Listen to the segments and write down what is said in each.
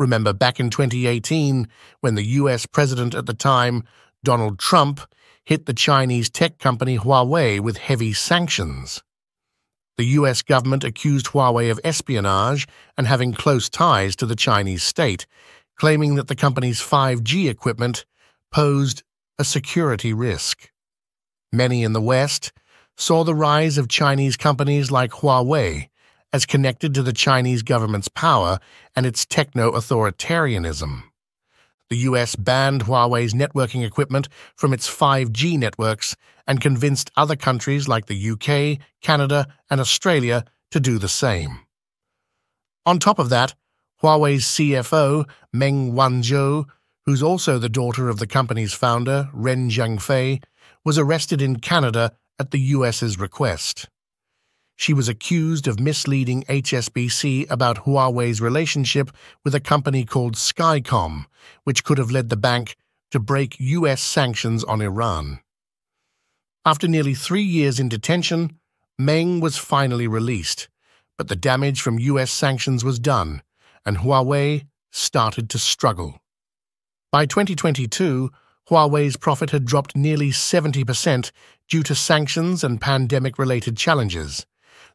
Remember back in 2018 when the US president at the time, Donald Trump, hit the Chinese tech company Huawei with heavy sanctions. The US government accused Huawei of espionage and having close ties to the Chinese state, claiming that the company's 5G equipment posed a security risk. Many in the West saw the rise of Chinese companies like Huawei as connected to the Chinese government's power and its techno-authoritarianism. The US banned Huawei's networking equipment from its 5G networks and convinced other countries like the UK, Canada, and Australia to do the same. On top of that, Huawei's CFO, Meng Wanzhou, who's also the daughter of the company's founder, Ren Zhengfei, was arrested in Canada at the US's request. She was accused of misleading HSBC about Huawei's relationship with a company called Skycom, which could have led the bank to break US sanctions on Iran. After nearly 3 years in detention, Meng was finally released, but the damage from US sanctions was done, and Huawei started to struggle. By 2022, Huawei's profit had dropped nearly 70% due to sanctions and pandemic-related challenges.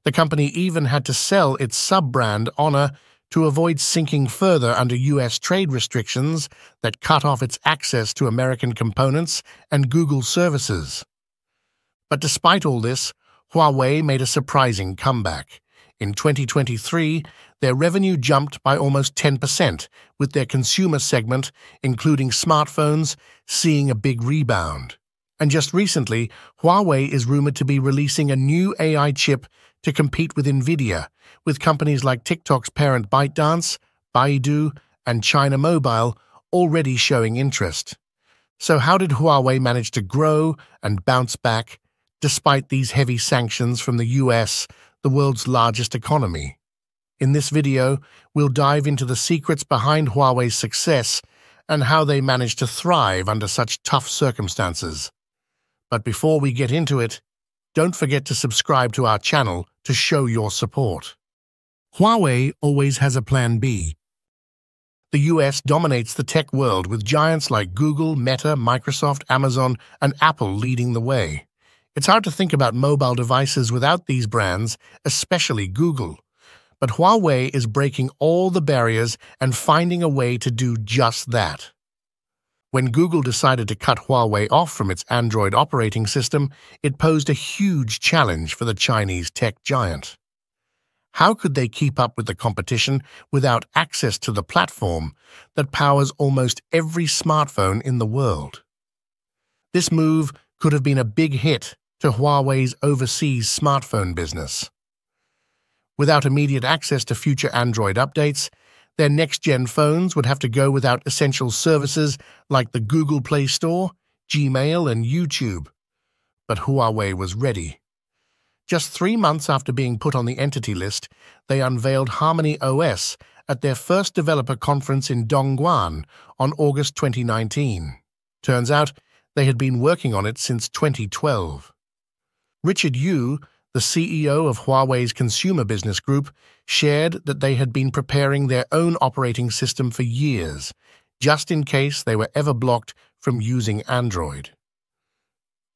The company even had to sell its sub-brand Honor to avoid sinking further under US trade restrictions that cut off its access to American components and Google services. But despite all this, Huawei made a surprising comeback. In 2023, their revenue jumped by almost 10%, with their consumer segment, including smartphones, seeing a big rebound. And just recently, Huawei is rumored to be releasing a new AI chip to compete with NVIDIA, with companies like TikTok's parent ByteDance, Baidu, and China Mobile already showing interest. So how did Huawei manage to grow and bounce back despite these heavy sanctions from the US, the world's largest economy? In this video, we'll dive into the secrets behind Huawei's success and how they managed to thrive under such tough circumstances. But before we get into it, don't forget to subscribe to our channel to show your support. Huawei always has a plan B. The US dominates the tech world with giants like Google, Meta, Microsoft, Amazon, and Apple leading the way. It's hard to think about mobile devices without these brands, especially Google. But Huawei is breaking all the barriers and finding a way to do just that. When Google decided to cut Huawei off from its Android operating system, it posed a huge challenge for the Chinese tech giant. How could they keep up with the competition without access to the platform that powers almost every smartphone in the world? This move could have been a big hit to Huawei's overseas smartphone business. Without immediate access to future Android updates, their next-gen phones would have to go without essential services like the Google Play Store, Gmail, and YouTube. But Huawei was ready. Just 3 months after being put on the entity list, they unveiled Harmony OS at their first developer conference in Dongguan on August 2019. Turns out, they had been working on it since 2012. Richard Yu, the CEO of Huawei's consumer business group, shared that they had been preparing their own operating system for years, just in case they were ever blocked from using Android.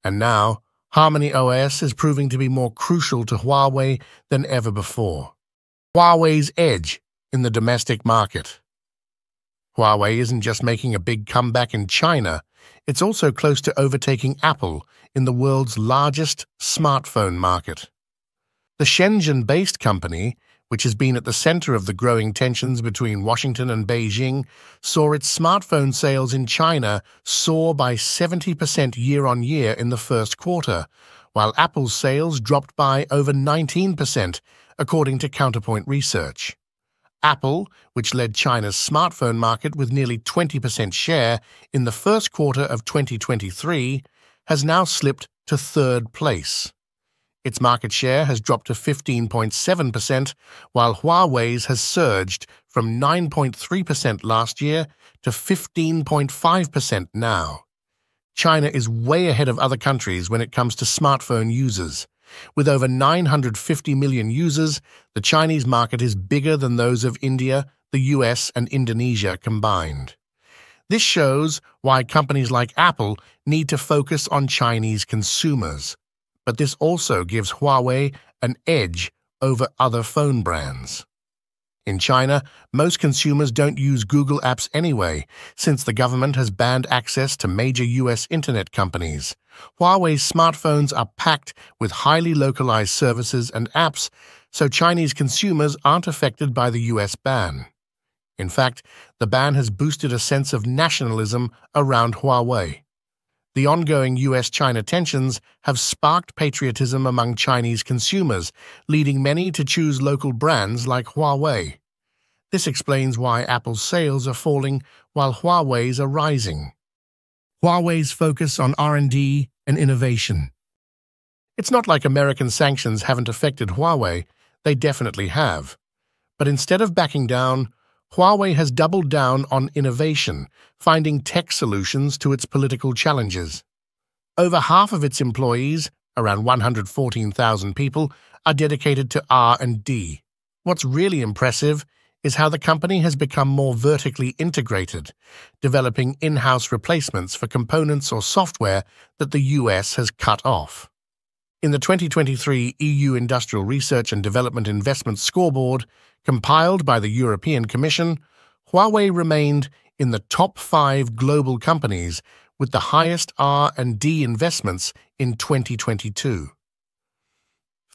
And now, Harmony OS is proving to be more crucial to Huawei than ever before. Huawei's edge in the domestic market. Huawei isn't just making a big comeback in China, it's also close to overtaking Apple in the world's largest smartphone market. The Shenzhen-based company, which has been at the center of the growing tensions between Washington and Beijing, saw its smartphone sales in China soar by 70% year-on-year in the first quarter, while Apple's sales dropped by over 19%, according to Counterpoint Research. Apple, which led China's smartphone market with nearly 20% share in the first quarter of 2023, has now slipped to third place. Its market share has dropped to 15.7%, while Huawei's has surged from 9.3% last year to 15.5% now. China is way ahead of other countries when it comes to smartphone users. With over 950 million users, the Chinese market is bigger than those of India, the US and Indonesia combined. This shows why companies like Apple need to focus on Chinese consumers, but this also gives Huawei an edge over other phone brands. In China, most consumers don't use Google apps anyway, since the government has banned access to major US internet companies. Huawei's smartphones are packed with highly localized services and apps, so Chinese consumers aren't affected by the US ban. In fact, the ban has boosted a sense of nationalism around Huawei. The ongoing US-China tensions have sparked patriotism among Chinese consumers, leading many to choose local brands like Huawei. This explains why Apple's sales are falling while Huawei's are rising. Huawei's focus on R&D and innovation. It's not like American sanctions haven't affected Huawei, they definitely have. But instead of backing down, Huawei has doubled down on innovation, finding tech solutions to its political challenges. Over half of its employees, around 114,000 people, are dedicated to R&D. What's really impressive is how the company has become more vertically integrated, developing in-house replacements for components or software that the US has cut off. In the 2023 EU Industrial Research and Development Investment Scoreboard, compiled by the European Commission, Huawei remained in the top 5 global companies with the highest R&D investments in 2022.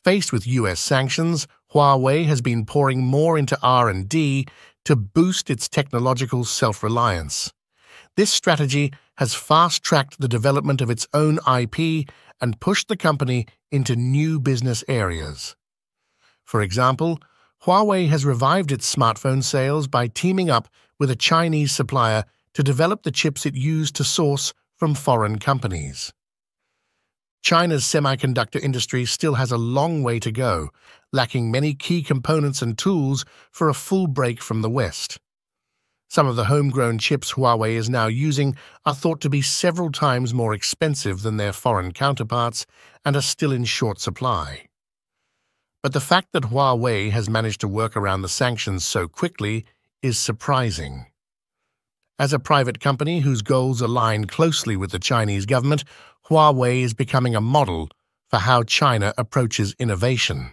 Faced with US sanctions, Huawei has been pouring more into R&D to boost its technological self-reliance. This strategy has fast-tracked the development of its own IP and pushed the company into new business areas. For example, Huawei has revived its smartphone sales by teaming up with a Chinese supplier to develop the chips it used to source from foreign companies. China's semiconductor industry still has a long way to go, lacking many key components and tools for a full break from the West. Some of the homegrown chips Huawei is now using are thought to be several times more expensive than their foreign counterparts and are still in short supply. But the fact that Huawei has managed to work around the sanctions so quickly is surprising. As a private company whose goals align closely with the Chinese government, Huawei is becoming a model for how China approaches innovation.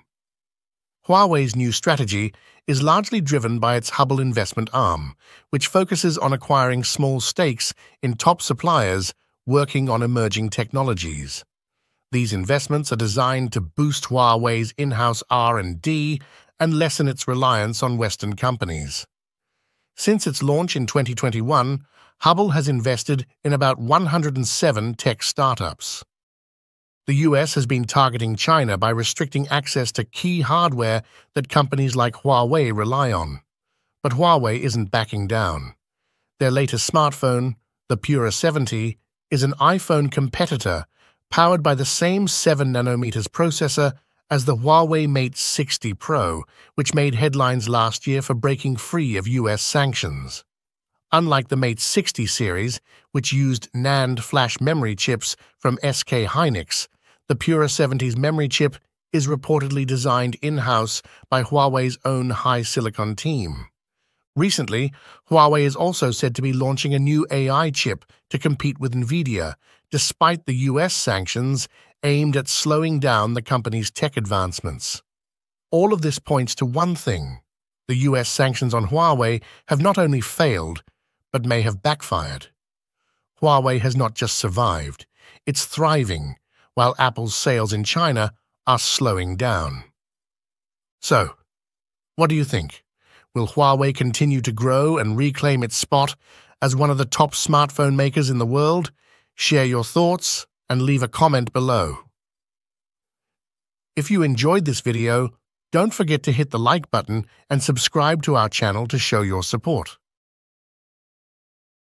Huawei's new strategy is largely driven by its Hubble investment arm, which focuses on acquiring small stakes in top suppliers working on emerging technologies. These investments are designed to boost Huawei's in-house R&D and lessen its reliance on Western companies. Since its launch in 2021, Hubble has invested in about 107 tech startups. The US has been targeting China by restricting access to key hardware that companies like Huawei rely on. But Huawei isn't backing down. Their latest smartphone, the Pura 70, is an iPhone competitor powered by the same 7nm processor as the Huawei Mate 60 Pro, which made headlines last year for breaking free of US sanctions. Unlike the Mate 60 series, which used NAND flash memory chips from SK Hynix, the Pura 70's memory chip is reportedly designed in-house by Huawei's own high-silicon team. Recently, Huawei is also said to be launching a new AI chip to compete with NVIDIA, despite the US sanctions aimed at slowing down the company's tech advancements. All of this points to one thing: the US sanctions on Huawei have not only failed, but may have backfired. Huawei has not just survived, it's thriving, while Apple's sales in China are slowing down. So, what do you think? Will Huawei continue to grow and reclaim its spot as one of the top smartphone makers in the world? Share your thoughts and leave a comment below. If you enjoyed this video, don't forget to hit the like button and subscribe to our channel to show your support.